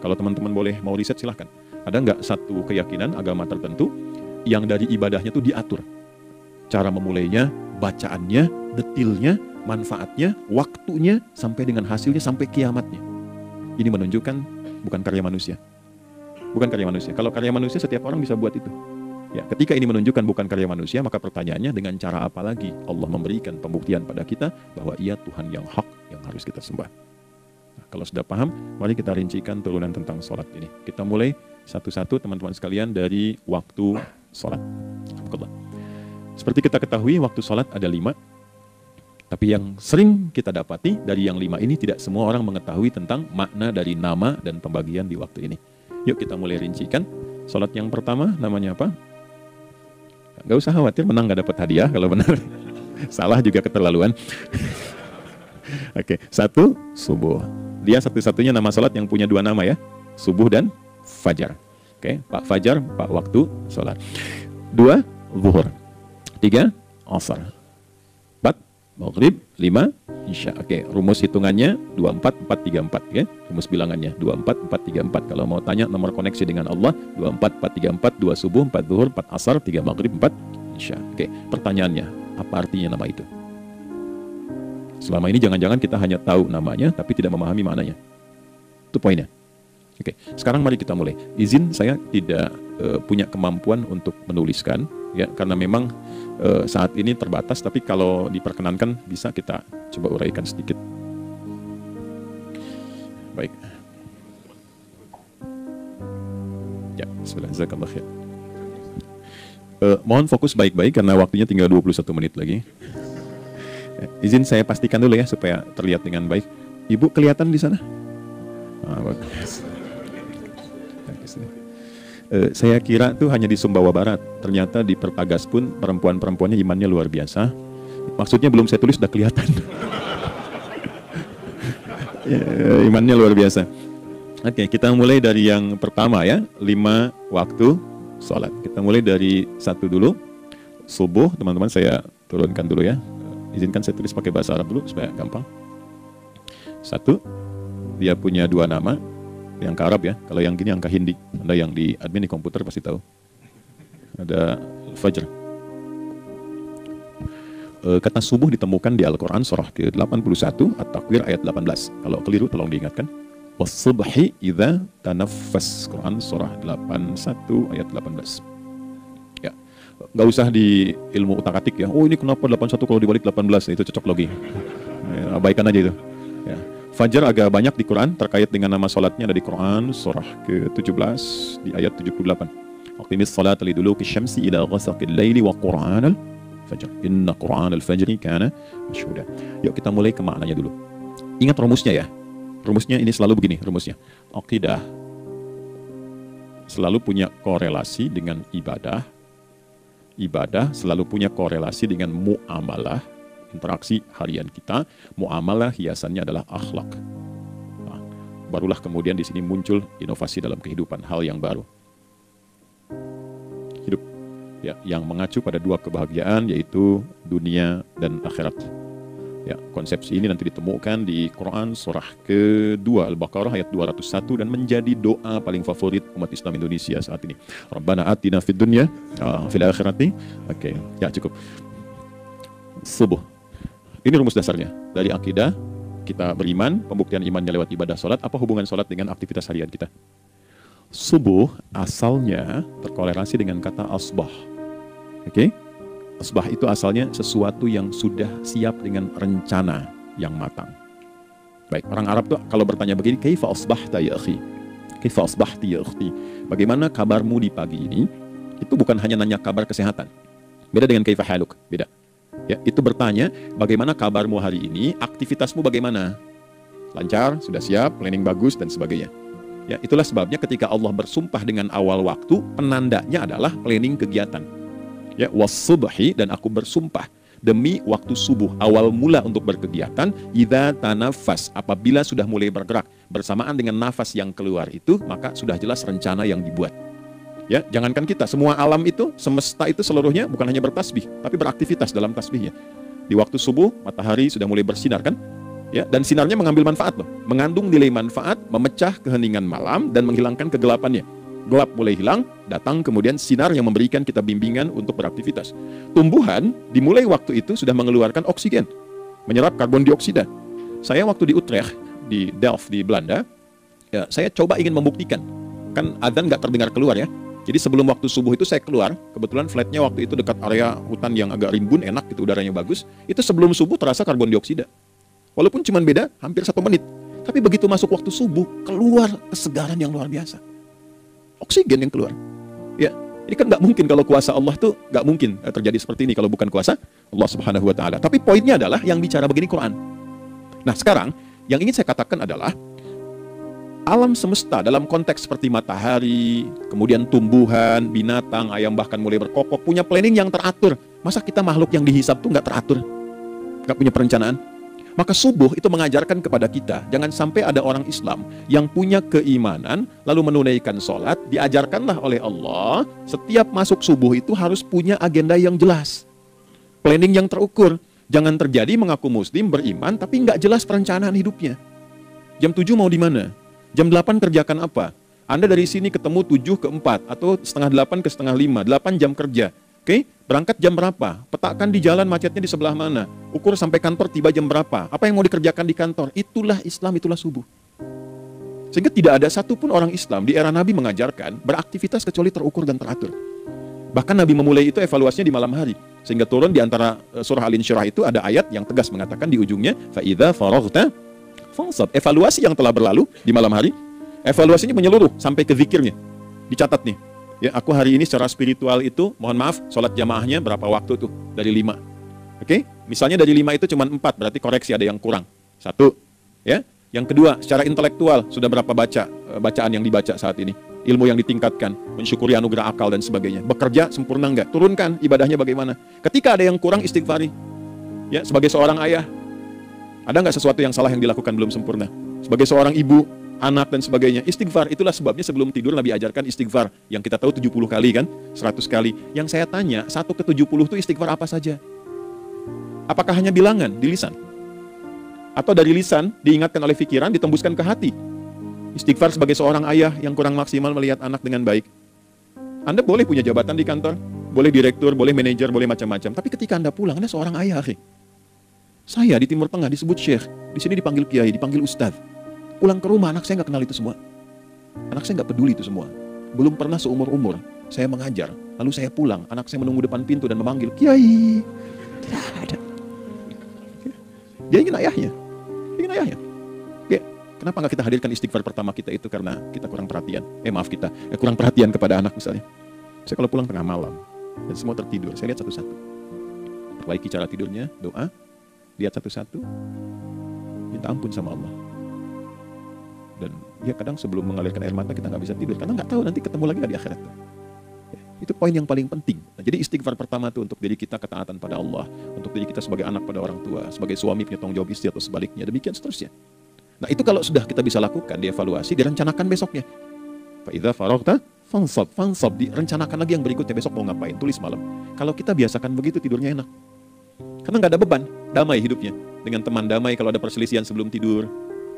Kalau teman-teman boleh mau riset silahkan. Ada nggak satu keyakinan agama tertentu yang dari ibadahnya itu diatur? cara memulainya, bacaannya, detilnya, manfaatnya, waktunya, sampai dengan hasilnya, sampai kiamatnya. Ini menunjukkan bukan karya manusia. Bukan karya manusia. Kalau karya manusia setiap orang bisa buat itu. Ya, ketika ini menunjukkan bukan karya manusia, maka pertanyaannya dengan cara apa lagi Allah memberikan pembuktian pada kita bahwa Ia Tuhan yang hak yang harus kita sembah. Nah, kalau sudah paham, mari kita rincikan turunan tentang sholat ini. Kita mulai satu-satu teman-teman sekalian dari waktu sholat. Seperti kita ketahui, waktu sholat ada 5. Tapi yang sering kita dapati dari yang 5 ini tidak semua orang mengetahui tentang makna dari nama dan pembagian di waktu ini. Yuk kita mulai rincikan. Sholat yang pertama namanya apa? Gak usah khawatir, menang gak dapat hadiah kalau benar. Salah juga keterlaluan. Oke, 1, subuh. Dia satu-satunya nama sholat yang punya 2 nama ya. Subuh dan fajar. Oke, Pak Fajar, Pak waktu sholat. 2, zuhur. 3, asar. 4, maghrib. 5, isya. Oke, rumus hitungannya 24, 4, 3, 4 ya. Rumus bilangannya 24, 4, 3, 4. Kalau mau tanya nomor koneksi dengan Allah, 24, 4, 3, 4, 2 subuh, 4 zuhur, 4 asar, 3 maghrib, 4 isya. Oke, pertanyaannya, apa artinya nama itu? Selama ini jangan-jangan kita hanya tahu namanya tapi tidak memahami maknanya. Itu poinnya. Oke, sekarang mari kita mulai. Izin saya tidak punya kemampuan untuk menuliskan ya, karena memang saat ini terbatas, tapi kalau diperkenankan bisa kita coba uraikan sedikit. Baik. Ya, bismillah, jazakallah khair. Mohon fokus baik-baik karena waktunya tinggal 21 menit lagi. Izin saya pastikan dulu ya supaya terlihat dengan baik. Ibu kelihatan di sana? Bagus. Saya kira tuh hanya di Sumbawa Barat. Ternyata di Perpagas pun perempuan-perempuannya imannya luar biasa. Maksudnya belum saya tulis sudah kelihatan. Imannya luar biasa. Oke, kita mulai dari yang pertama ya, 5 waktu sholat. Kita mulai dari 1 dulu. Subuh, teman-teman saya turunkan dulu ya. Izinkan saya tulis pakai bahasa Arab dulu supaya gampang. 1, dia punya 2 nama. Yang ke Arab ya, kalau yang gini angka Hindi. Anda yang di admin di komputer pasti tahu. Ada Fajr. Kata subuh ditemukan di Al-Quran surah ke-81 At-Takwir ayat 18. Kalau keliru tolong diingatkan. Was-subhi idza tanaffas. Quran surah 81 ayat 18. Ya, nggak usah di ilmu utak-atik ya. Oh ini kenapa 81 kalau dibalik 18? Itu cocok logi. Ya, abaikan aja itu. Ya. Fajar agak banyak di Quran terkait dengan nama sholatnya, ada di Quran surah ke-17 di ayat 78. Waqimis salata liduluki syamsi ila ghasaqil laili wa Qur'anal fajr. Inna Qur'anal fajri kana masyhuda. Yuk kita mulai ke maknanya dulu. Ingat rumusnya ya. Rumusnya ini selalu begini rumusnya. Aqidah selalu punya korelasi dengan ibadah. Ibadah selalu punya korelasi dengan muamalah. Interaksi harian kita, muamalah hiasannya adalah akhlak. Nah, barulah kemudian di sini muncul inovasi dalam kehidupan, hal yang baru. Hidup ya, yang mengacu pada 2 kebahagiaan yaitu dunia dan akhirat. Ya, konsepsi ini nanti ditemukan di Quran surah ke-2 Al-Baqarah ayat 201 dan menjadi doa paling favorit umat Islam Indonesia saat ini. Rabbana atina fid dunya fil akhirati. Oke, ya cukup. Subuh. Ini rumus dasarnya. Dari akidah, kita beriman, pembuktian imannya lewat ibadah sholat. Apa hubungan sholat dengan aktivitas harian kita? Subuh asalnya terkorelasi dengan kata asbah. Oke? Asbah itu asalnya sesuatu yang sudah siap dengan rencana yang matang. Baik, orang Arab tuh kalau bertanya begini, kaifa asbahta ya akhi? Kaifa asbahti ya ukhti? Bagaimana kabarmu di pagi ini? Itu bukan hanya nanya kabar kesehatan. Beda dengan kaifa haluk, beda. Ya, itu bertanya, bagaimana kabarmu hari ini, aktivitasmu bagaimana? Lancar, sudah siap, planning bagus, dan sebagainya. Ya, itulah sebabnya ketika Allah bersumpah dengan awal waktu, penandanya adalah planning kegiatan. Ya, was-subhi, dan aku bersumpah demi waktu subuh, awal mula untuk berkegiatan, idza tanafas, apabila sudah mulai bergerak, bersamaan dengan nafas yang keluar itu, maka sudah jelas rencana yang dibuat. Ya, jangankan kita, semua alam itu, semesta itu seluruhnya bukan hanya bertasbih, tapi beraktivitas dalam tasbihnya. Di waktu subuh, matahari sudah mulai bersinar kan? Ya, dan sinarnya mengambil manfaat loh, mengandung nilai manfaat, memecah keheningan malam dan menghilangkan kegelapannya. gelap mulai hilang, datang kemudian sinar yang memberikan kita bimbingan untuk beraktivitas. Tumbuhan dimulai waktu itu sudah mengeluarkan oksigen, menyerap karbon dioksida. Saya waktu di Utrecht, di Delft di Belanda, ya, saya coba ingin membuktikan. Kan adzan nggak terdengar keluar ya. Jadi sebelum waktu subuh itu saya keluar, kebetulan flatnya waktu itu dekat area hutan yang agak rimbun, enak gitu, udaranya bagus. Itu sebelum subuh terasa karbon dioksida. Walaupun cuma beda hampir 1 menit. Tapi begitu masuk waktu subuh, keluar kesegaran yang luar biasa. Oksigen yang keluar. Ya, ini kan nggak mungkin kalau kuasa Allah tuh nggak mungkin terjadi seperti ini kalau bukan kuasa Allah Subhanahu Wa Taala. Tapi poinnya adalah yang bicara begini Quran. Nah sekarang yang ingin saya katakan adalah alam semesta dalam konteks seperti matahari, kemudian tumbuhan, binatang, ayam bahkan mulai berkokok, punya planning yang teratur. Masa kita makhluk yang dihisab tuh nggak teratur? Nggak punya perencanaan? Maka subuh itu mengajarkan kepada kita, jangan sampai ada orang Islam yang punya keimanan, lalu menunaikan sholat, diajarkanlah oleh Allah, setiap masuk subuh itu harus punya agenda yang jelas. Planning yang terukur. Jangan terjadi mengaku muslim, beriman, tapi nggak jelas perencanaan hidupnya. Jam 7 mau di mana? Jam 8 kerjakan apa? Anda dari sini ketemu 7 ke 4 atau setengah 8 ke setengah 5, 8 jam kerja. Oke, berangkat jam berapa? Petakan di jalan macetnya di sebelah mana? Ukur sampai kantor tiba jam berapa? Apa yang mau dikerjakan di kantor? Itulah Islam, itulah subuh. Sehingga tidak ada satupun orang Islam di era Nabi mengajarkan beraktivitas kecuali terukur dan teratur. Bahkan Nabi memulai itu evaluasinya di malam hari. Sehingga turun di antara surah Al-Insyirah itu ada ayat yang tegas mengatakan di ujungnya, فَإِذَا فَرَغْتَ fansab. Evaluasi yang telah berlalu di malam hari, evaluasinya menyeluruh sampai ke zikirnya. Dicatat nih, ya aku hari ini secara spiritual itu, mohon maaf, sholat jamaahnya berapa waktu tuh? Dari 5. Oke, misalnya dari 5 itu cuma 4, berarti koreksi ada yang kurang. 1, ya. Yang kedua, secara intelektual sudah berapa bacaan yang dibaca saat ini? Ilmu yang ditingkatkan, mensyukuri anugerah akal dan sebagainya. Bekerja sempurna enggak? Turunkan ibadahnya bagaimana? Ketika ada yang kurang, istighfari. Ya, sebagai seorang ayah, ada nggak sesuatu yang salah yang dilakukan belum sempurna? Sebagai seorang ibu, anak dan sebagainya, istighfar. Itulah sebabnya sebelum tidur Nabi ajarkan istighfar. Yang kita tahu 70 kali kan, 100 kali. Yang saya tanya, 1 ke 70 itu istighfar apa saja? Apakah hanya bilangan di lisan? Atau dari lisan diingatkan oleh pikiran, ditembuskan ke hati? Istighfar sebagai seorang ayah yang kurang maksimal melihat anak dengan baik. Anda boleh punya jabatan di kantor, boleh direktur, boleh manajer, boleh macam-macam. Tapi ketika Anda pulang, Anda seorang ayah, akhi. Saya di Timur Tengah disebut syekh, di sini dipanggil kiai, dipanggil ustadz. Pulang ke rumah, anak saya nggak kenal itu semua. Anak saya nggak peduli itu semua. Belum pernah seumur-umur saya mengajar, lalu saya pulang, anak saya menunggu depan pintu dan memanggil kiai. Tidak ada. Dia ingin ayahnya, Ya, kenapa nggak kita hadirkan istighfar pertama kita itu karena kita kurang perhatian? Kurang perhatian kepada anak misalnya. Saya kalau pulang tengah malam dan semua tertidur, saya lihat satu-satu. Perbaiki cara tidurnya, doa. Lihat satu-satu, minta ampun sama Allah. Dan ya kadang sebelum mengalirkan air mata kita nggak bisa tidur, karena nggak tahu nanti ketemu lagi nggak di akhirat. Ya, itu poin yang paling penting. Nah, jadi istighfar pertama itu untuk diri kita ketaatan pada Allah, untuk diri kita sebagai anak pada orang tua, sebagai suami punya tanggung jawab istri atau sebaliknya, demikian seterusnya. Nah itu kalau sudah kita bisa lakukan, dievaluasi, direncanakan besoknya. Fa'idha faraghta fansab, direncanakan lagi yang berikutnya, besok mau ngapain, tulis malam. Kalau kita biasakan begitu, tidurnya enak. Karena nggak ada beban, damai hidupnya. Dengan teman damai kalau ada perselisihan sebelum tidur.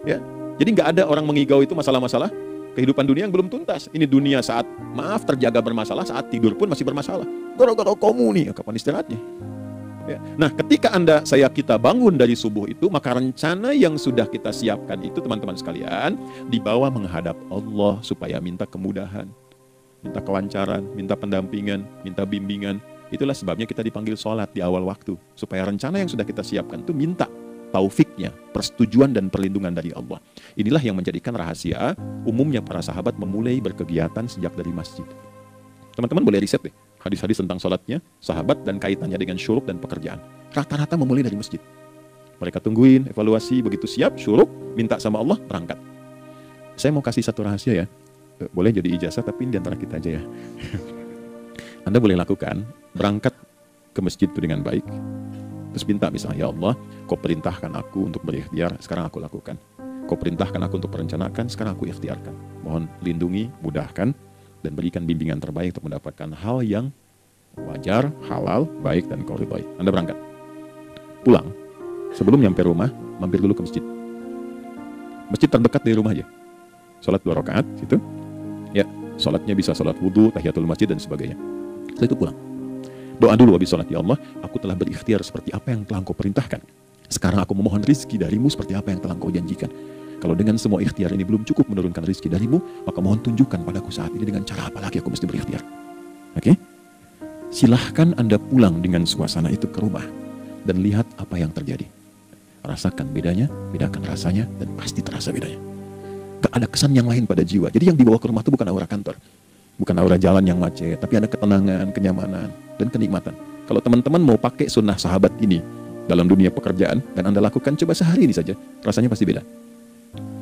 Ya, jadi nggak ada orang mengigau itu masalah-masalah kehidupan dunia yang belum tuntas. Ini dunia saat, maaf, terjaga bermasalah, saat tidur pun masih bermasalah. Gara-gara kamu nih, kapan istirahatnya? Ya. Nah, ketika kita bangun dari subuh itu, maka rencana yang sudah kita siapkan itu, teman-teman sekalian, dibawa menghadap Allah supaya minta kemudahan, minta kelancaran, minta pendampingan, minta bimbingan. Itulah sebabnya kita dipanggil sholat di awal waktu. Supaya rencana yang sudah kita siapkan itu minta taufiknya, persetujuan dan perlindungan dari Allah. Inilah yang menjadikan rahasia umumnya para sahabat memulai berkegiatan sejak dari masjid. Teman-teman boleh riset deh, hadis-hadis tentang sholatnya, sahabat dan kaitannya dengan syuruk dan pekerjaan. Rata-rata memulai dari masjid. Mereka tungguin, evaluasi, begitu siap, syuruk, minta sama Allah, berangkat. Saya mau kasih satu rahasia ya. Boleh jadi ijazah, tapi di antara kita aja ya. Anda boleh lakukan, berangkat ke masjid itu dengan baik, terus minta misalnya, ya Allah, kau perintahkan aku untuk berikhtiar, sekarang aku lakukan. Kau perintahkan aku untuk merencanakan, sekarang aku ikhtiarkan. Mohon lindungi, mudahkan, dan berikan bimbingan terbaik untuk mendapatkan hal yang wajar, halal, baik, dan kau ridhoi. Anda berangkat. Pulang, sebelum nyampe rumah, mampir dulu ke masjid. Masjid terdekat dari rumah aja. Sholat 2 rakaat, situ. Ya, Sholatnya bisa sholat wudhu, tahiyatul masjid, dan sebagainya. Setelah itu pulang. Doa dulu habis sholat. Ya Allah, aku telah berikhtiar seperti apa yang telah Engkau perintahkan. Sekarang aku memohon rizki darimu seperti apa yang telah Engkau janjikan. Kalau dengan semua ikhtiar ini belum cukup menurunkan rizki darimu, maka mohon tunjukkan padaku saat ini dengan cara apa lagi aku mesti berikhtiar. Oke? Silahkan Anda pulang dengan suasana itu ke rumah dan lihat apa yang terjadi. Rasakan bedanya, bedakan rasanya, dan pasti terasa bedanya. Gak ada kesan yang lain pada jiwa. Jadi yang dibawa ke rumah itu bukan aura kantor, bukan aura jalan yang macet, tapi ada ketenangan, kenyamanan, dan kenikmatan. Kalau teman-teman mau pakai sunnah sahabat ini dalam dunia pekerjaan dan Anda lakukan, coba sehari ini saja, rasanya pasti beda.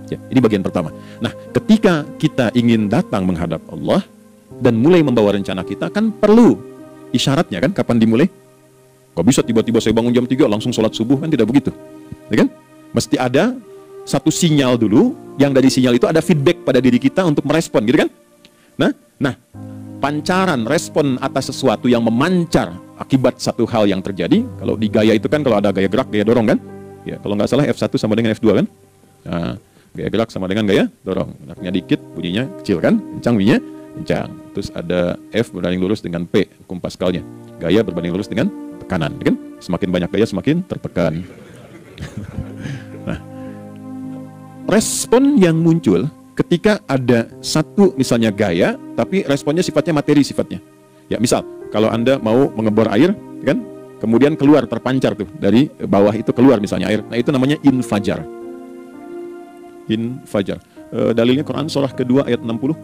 Ya, ini bagian pertama. Nah, ketika kita ingin datang menghadap Allah dan mulai membawa rencana kita, kan perlu isyaratnya kan, kapan dimulai? Kok bisa tiba-tiba saya bangun jam 3 langsung sholat subuh, kan tidak begitu. Ya kan? Mesti ada satu sinyal dulu, yang dari sinyal itu ada feedback pada diri kita untuk merespon, gitu kan? Nah, pancaran respon atas sesuatu yang memancar akibat satu hal yang terjadi. Kalau di gaya itu kan, kalau ada gaya gerak, gaya dorong kan? Ya, kalau nggak salah F1 sama dengan F2 kan? Nah, gaya gerak sama dengan gaya dorong. Geraknya dikit, bunyinya kecil kan? Kencang bunyinya, kencang. Terus ada F berbanding lurus dengan P, hukum Pascalnya. Gaya berbanding lurus dengan tekanan, kan? Semakin banyak gaya, semakin tertekan. Nah, respon yang muncul ketika ada satu misalnya gaya, tapi responnya sifatnya materi sifatnya. Ya, misal kalau Anda mau mengebor air, kan? Kemudian keluar, terpancar tuh dari bawah itu keluar misalnya air. Nah, itu namanya infajar. Infajar. Dalilnya Quran surah kedua ayat 60.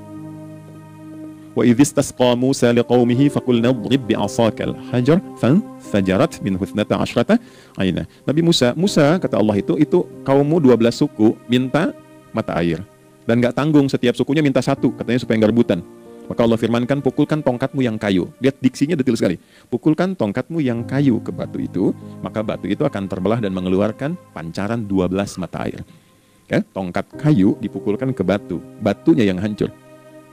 Wa idzistasqa Musa liqaumihi faqulna idrib bi'asakal hajar fanfajarat minhu 12 aina. Nabi Musa kata Allah itu kaummu 12 suku minta mata air dan enggak tanggung, setiap sukunya minta satu, katanya supaya enggak rebutan. Maka Allah firmankan, pukulkan tongkatmu yang kayu. Lihat diksinya detil sekali. Pukulkan tongkatmu yang kayu ke batu itu, maka batu itu akan terbelah dan mengeluarkan pancaran 12 mata air. Ya, tongkat kayu dipukulkan ke batu, batunya yang hancur.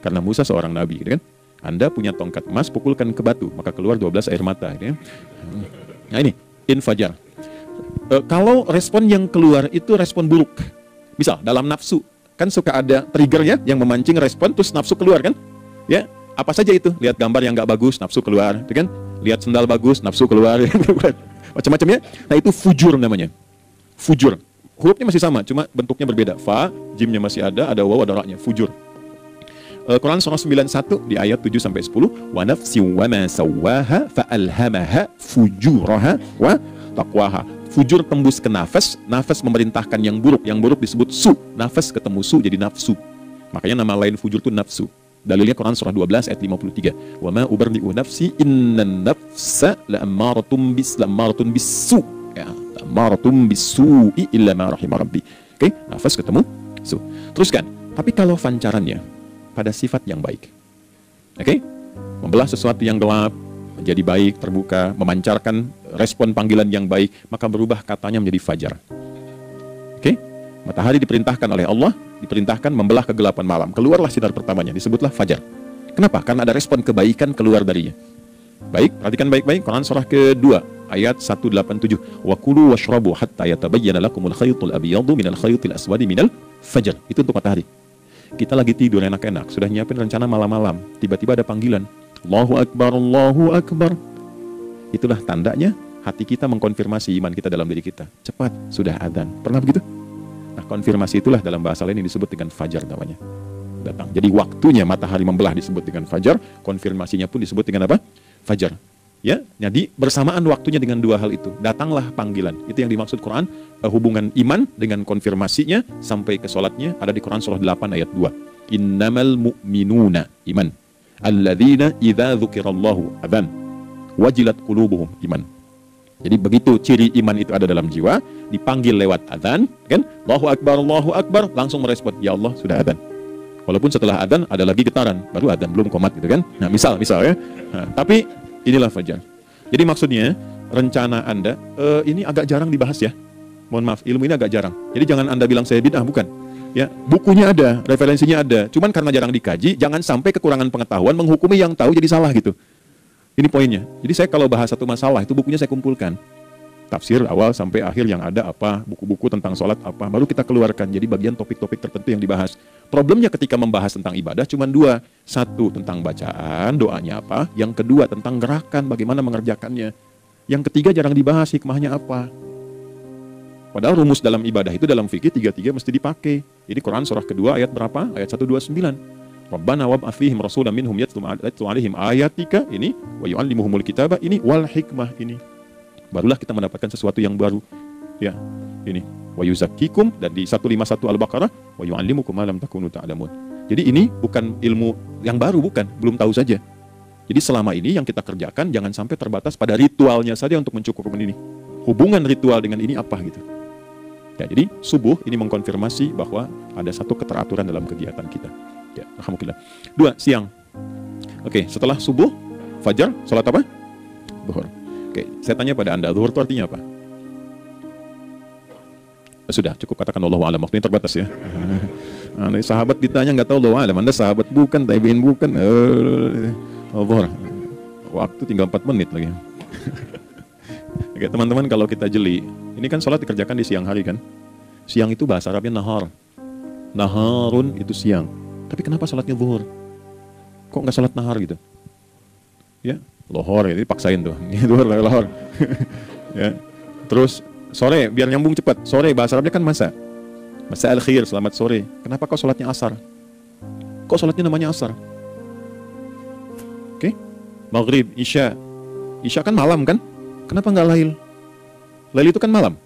Karena Musa seorang nabi, gitu kan? Anda punya tongkat emas, pukulkan ke batu, maka keluar 12 air mata. Gitu kan? Nah ini, infajar. Kalau respon yang keluar itu respon buruk. Misal, dalam nafsu, kan suka ada triggernya yang memancing respon, terus nafsu keluar kan? Ya, apa saja itu? Lihat gambar yang nggak bagus, nafsu keluar. Gitu kan? Lihat sendal bagus, nafsu keluar. Macam-macamnya. Nah itu fujur namanya. Fujur. Hurufnya masih sama, cuma bentuknya berbeda. Fa, jimnya masih ada waw, ada ra-nya. Fujur. Quran surah 91 di ayat 7 sampai 10, wa nafsin wa ma sawwaha fa alhamaha fujuraha wa taqwaha. Fujur tembus ke nafas, nafas memerintahkan yang buruk disebut su. Nafas ketemu su jadi nafsu. Makanya nama lain fujur itu nafsu. Dalilnya Quran surah 12 ayat 53. Wa ma ubarri'u nafsi innan nafsa la'ammaratun bis-su. Ya, la'ammaratun bis-su'i illa ma rahima rabbi. Oke, nafas ketemu su. Teruskan. Tapi kalau pancarannya pada sifat yang baik, oke? Membelah sesuatu yang gelap menjadi baik, terbuka, memancarkan respon panggilan yang baik, maka berubah katanya menjadi fajar. Oke? Matahari diperintahkan oleh Allah, diperintahkan membelah kegelapan malam. Keluarlah sinar pertamanya, disebutlah fajar. Kenapa? Karena ada respon kebaikan keluar darinya. Baik, perhatikan baik-baik. Quran surah kedua ayat 187. Wa kulu washrabu hatta yatabayyana lakumul khaytul abyadu minal khaytil aswadi minal fajr. Itu untuk matahari. Kita lagi tidur enak-enak, sudah nyiapin rencana malam-malam, tiba-tiba ada panggilan, Allahu Akbar, Allahu Akbar. Itulah tandanya hati kita mengkonfirmasi iman kita dalam diri kita. Cepat, sudah adzan. Pernah begitu? Nah, konfirmasi itulah dalam bahasa lain yang disebut dengan fajar namanya. Datang. Jadi waktunya matahari membelah disebut dengan fajar, konfirmasinya pun disebut dengan apa? Fajar. Ya, jadi bersamaan waktunya dengan dua hal itu, datanglah panggilan. Itu yang dimaksud Quran, hubungan iman dengan konfirmasinya sampai ke sholatnya ada di Quran surah 8 ayat 2. Innamal mu'minuna iman. Alladzina idza dzukirallahu adzan. Wajilat qulubuhum iman. Jadi begitu ciri iman itu ada dalam jiwa, dipanggil lewat adzan, kan? Allahu Akbar, langsung merespon, ya Allah sudah adzan. Walaupun setelah adzan ada lagi getaran, baru adzan belum qomat gitu kan. Nah, misal ya. Nah, tapi inilah fajar. Jadi maksudnya rencana Anda ini agak jarang dibahas ya. Mohon maaf, ilmu ini agak jarang. Jadi jangan Anda bilang saya bid'ah, bukan. Ya, bukunya ada, referensinya ada. Cuman karena jarang dikaji, jangan sampai kekurangan pengetahuan menghukumi yang tahu jadi salah gitu. Ini poinnya. Jadi saya kalau bahas satu masalah itu bukunya saya kumpulkan. Tafsir awal sampai akhir yang ada apa, buku-buku tentang sholat apa, baru kita keluarkan. Jadi bagian topik-topik tertentu yang dibahas. Problemnya ketika membahas tentang ibadah cuma dua. Satu tentang bacaan, doanya apa. Yang kedua tentang gerakan, bagaimana mengerjakannya. Yang ketiga jarang dibahas, hikmahnya apa. Padahal rumus dalam ibadah itu dalam fikih tiga-tiga mesti dipakai. Jadi Quran surah kedua ayat berapa? Ayat 129. Rabbana wab'ats fihim rasulan minhum yatlu 'alaihim ayatika ini wa yu'allimuhumul kitaba ini wal hikmah ini. Barulah kita mendapatkan sesuatu yang baru. Ya, ini wa yuzakkikum, dan di 151 Al-Baqarah wa yu'allimukum ma lam takunu ta'lamun. Jadi ini bukan ilmu yang baru, bukan, belum tahu saja. Jadi selama ini yang kita kerjakan jangan sampai terbatas pada ritualnya saja untuk mencukupi ini. Hubungan ritual dengan ini apa gitu. Ya, jadi subuh ini mengkonfirmasi bahwa ada satu keteraturan dalam kegiatan kita. Ya, alhamdulillah. 2, siang. Oke, setelah subuh, fajar, salat apa? Zuhur. Oke, saya tanya pada Anda, zuhur itu artinya apa? Sudah, cukup katakan Allahu a'lam. Waktunya terbatas ya. Sahabat ditanya nggak tahu Allahu a'lam. Anda sahabat bukan, tabi'in bukan. Zuhur. Waktu tinggal 4 menit lagi. Oke, teman-teman, kalau kita jeli, ini kan sholat dikerjakan di siang hari kan? Siang itu bahasa Arabnya nahar. Naharun itu siang. Tapi kenapa sholatnya zuhur? Kok nggak sholat nahar gitu? Ya, lohor, jadi paksain tuh. Zuhur, lohor. Ya. Terus sore, biar nyambung cepat. Sore, bahasa Arabnya kan masa. Masa al-khir, selamat sore. Kenapa kok sholatnya asar? Kok sholatnya namanya asar? Oke? Maghrib, isya. Isya kan malam kan? Kenapa nggak lail? Lail itu kan malam.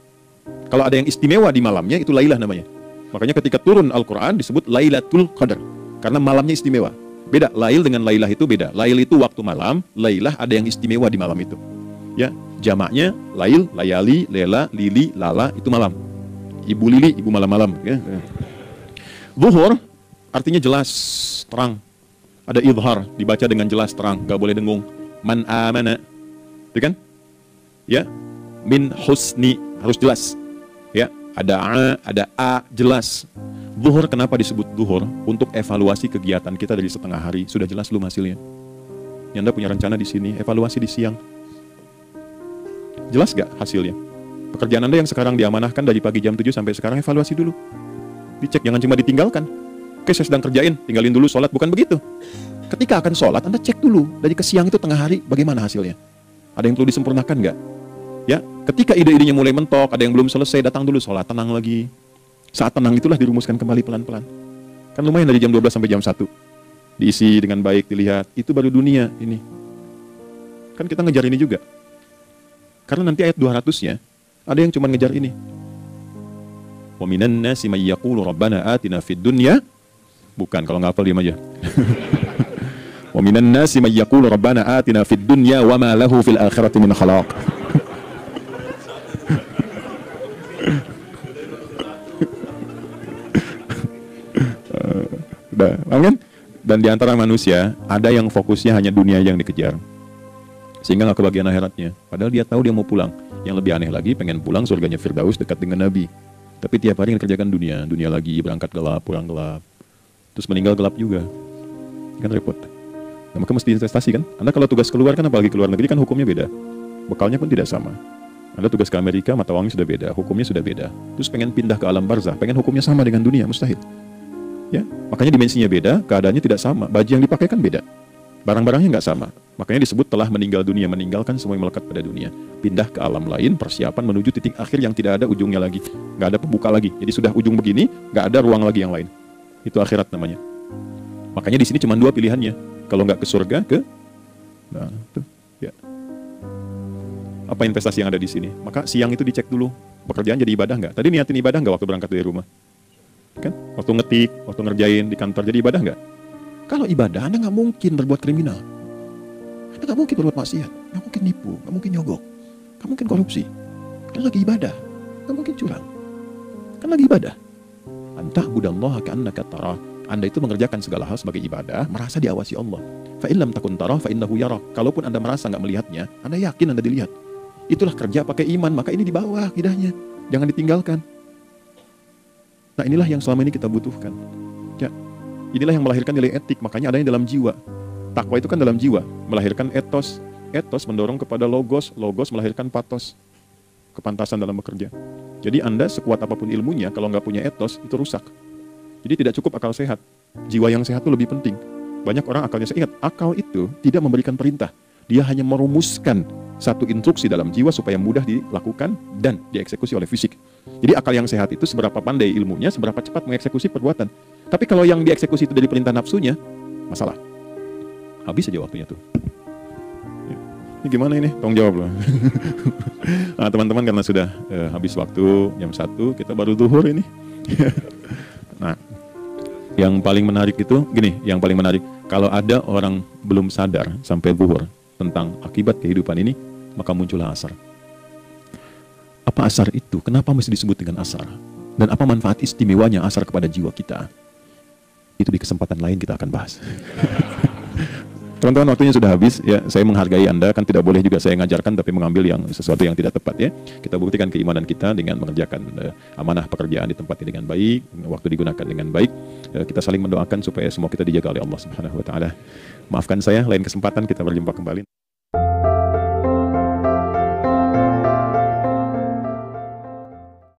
Kalau ada yang istimewa di malamnya, itu lailah namanya. Makanya ketika turun Al-Quran disebut Lailatul Qadar. Karena malamnya istimewa. Beda, lail dengan lailah itu beda. Lail itu waktu malam, lailah ada yang istimewa di malam itu. Ya, jamaknya lail, layali, lela, lili, lala, itu malam. Ibu lili, ibu malam-malam. Ya. Zuhur artinya jelas, terang. Ada idhar, dibaca dengan jelas, terang, gak boleh dengung. Man amana, itu kan? Ya, min husni, harus jelas. Ya, ada a, jelas. Zuhur kenapa disebut zuhur? Untuk evaluasi kegiatan kita dari setengah hari. Sudah jelas belum hasilnya? Yang Anda punya rencana di sini, evaluasi di siang. Jelas gak hasilnya? Pekerjaan Anda yang sekarang diamanahkan dari pagi jam 7 sampai sekarang, evaluasi dulu. Dicek, jangan cuma ditinggalkan. Oke, saya sedang kerjain, tinggalin dulu sholat, bukan begitu. Ketika akan sholat, Anda cek dulu, dari ke siang itu tengah hari, bagaimana hasilnya? Ada yang perlu disempurnakan gak? Ya, ketika ide-idenya mulai mentok, ada yang belum selesai, datang dulu sholat, tenang lagi. Saat tenang itulah dirumuskan kembali pelan-pelan. Kan lumayan dari jam 12 sampai jam 1. Diisi dengan baik, dilihat. Itu baru dunia ini. Kan kita ngejar ini juga. Karena nanti ayat 200-nya, ada yang cuma ngejar ini. Wa minan nasi may yaqulu rabbana atina fid dunya. Bukan, kalau nggak hafal diam aja. Wa minan nasi may yaqulu rabbana atina fid dunya wa ma lahu fil akhirati min khalaq. Kan? Dan di antara manusia ada yang fokusnya hanya dunia yang dikejar, sehingga nggak kebagian akhiratnya. Padahal dia tahu dia mau pulang. Yang lebih aneh lagi, pengen pulang surganya Firdaus dekat dengan Nabi. Tapi tiap hari ngerjakan dunia lagi, berangkat gelap, pulang gelap, terus meninggal gelap juga. Kan repot. Nah, maka mesti investasi kan? Anda kalau tugas keluar kan, apalagi keluar negeri kan hukumnya beda. Bekalnya pun tidak sama. Anda tugas ke Amerika, mata uangnya sudah beda, hukumnya sudah beda. Terus pengen pindah ke alam barzah, pengen hukumnya sama dengan dunia, mustahil. Ya, makanya dimensinya beda, keadaannya tidak sama, baju yang dipakai kan beda, barang-barangnya nggak sama. Makanya disebut telah meninggal dunia, meninggalkan semua yang melekat pada dunia, pindah ke alam lain, persiapan menuju titik akhir yang tidak ada ujungnya lagi, nggak ada pembuka lagi. Jadi sudah ujung begini, nggak ada ruang lagi yang lain. Itu akhirat namanya. Makanya di sini cuma 2 pilihannya, kalau nggak ke surga, nah, tuh, ya. Apa investasi yang ada di sini? Maka siang itu dicek dulu, pekerjaan jadi ibadah nggak? Tadi niatin ibadah nggak waktu berangkat dari rumah? Kan? Waktu ngetik, waktu ngerjain di kantor, jadi ibadah nggak? Kalau ibadah, Anda nggak mungkin berbuat kriminal. Anda nggak mungkin berbuat maksiat, nggak mungkin nipu, nggak mungkin nyogok, nggak mungkin korupsi. Kan lagi ibadah, nggak mungkin curang. Kan lagi ibadah. Anta budallaha ka'annaka tarah. Anda itu mengerjakan segala hal sebagai ibadah, merasa diawasi Allah. Fa in lam takun tarah fa innahu yarah. Kalaupun Anda merasa nggak melihatnya, Anda yakin Anda dilihat. Itulah kerja pakai iman, maka ini di bawah hidahnya. Jangan ditinggalkan. Nah, inilah yang selama ini kita butuhkan. Ya, inilah yang melahirkan nilai etik, makanya adanya dalam jiwa. Takwa itu kan dalam jiwa, melahirkan etos. Etos mendorong kepada logos, logos melahirkan patos, kepantasan dalam bekerja. Jadi Anda sekuat apapun ilmunya, kalau nggak punya etos, itu rusak. Jadi tidak cukup akal sehat. Jiwa yang sehat itu lebih penting. Banyak orang akalnya sehat. Ingat, akal itu tidak memberikan perintah. Dia hanya merumuskan satu instruksi dalam jiwa supaya mudah dilakukan dan dieksekusi oleh fisik. Jadi akal yang sehat itu seberapa pandai ilmunya, seberapa cepat mengeksekusi perbuatan. Tapi kalau yang dieksekusi itu dari perintah nafsunya, masalah. Habis aja waktunya tuh. Ini gimana ini? Tolong jawab loh. Nah, teman-teman, karena sudah habis waktu jam 1, kita baru zuhur ini. Nah, yang paling menarik itu gini, yang paling menarik, kalau ada orang belum sadar sampai zuhur tentang akibat kehidupan ini, maka muncullah asar. Apa asar itu? Kenapa mesti disebut dengan asar? Dan apa manfaat istimewanya asar kepada jiwa kita? Itu di kesempatan lain kita akan bahas. Teman-teman, waktunya sudah habis ya. Saya menghargai Anda, kan tidak boleh juga saya ngajarkan tapi mengambil yang sesuatu yang tidak tepat ya. Kita buktikan keimanan kita dengan mengerjakan amanah pekerjaan di tempat ini dengan baik, waktu digunakan dengan baik. Kita saling mendoakan supaya semua kita dijaga oleh Allah Subhanahu wa taala. Maafkan saya, lain kesempatan kita berjumpa kembali.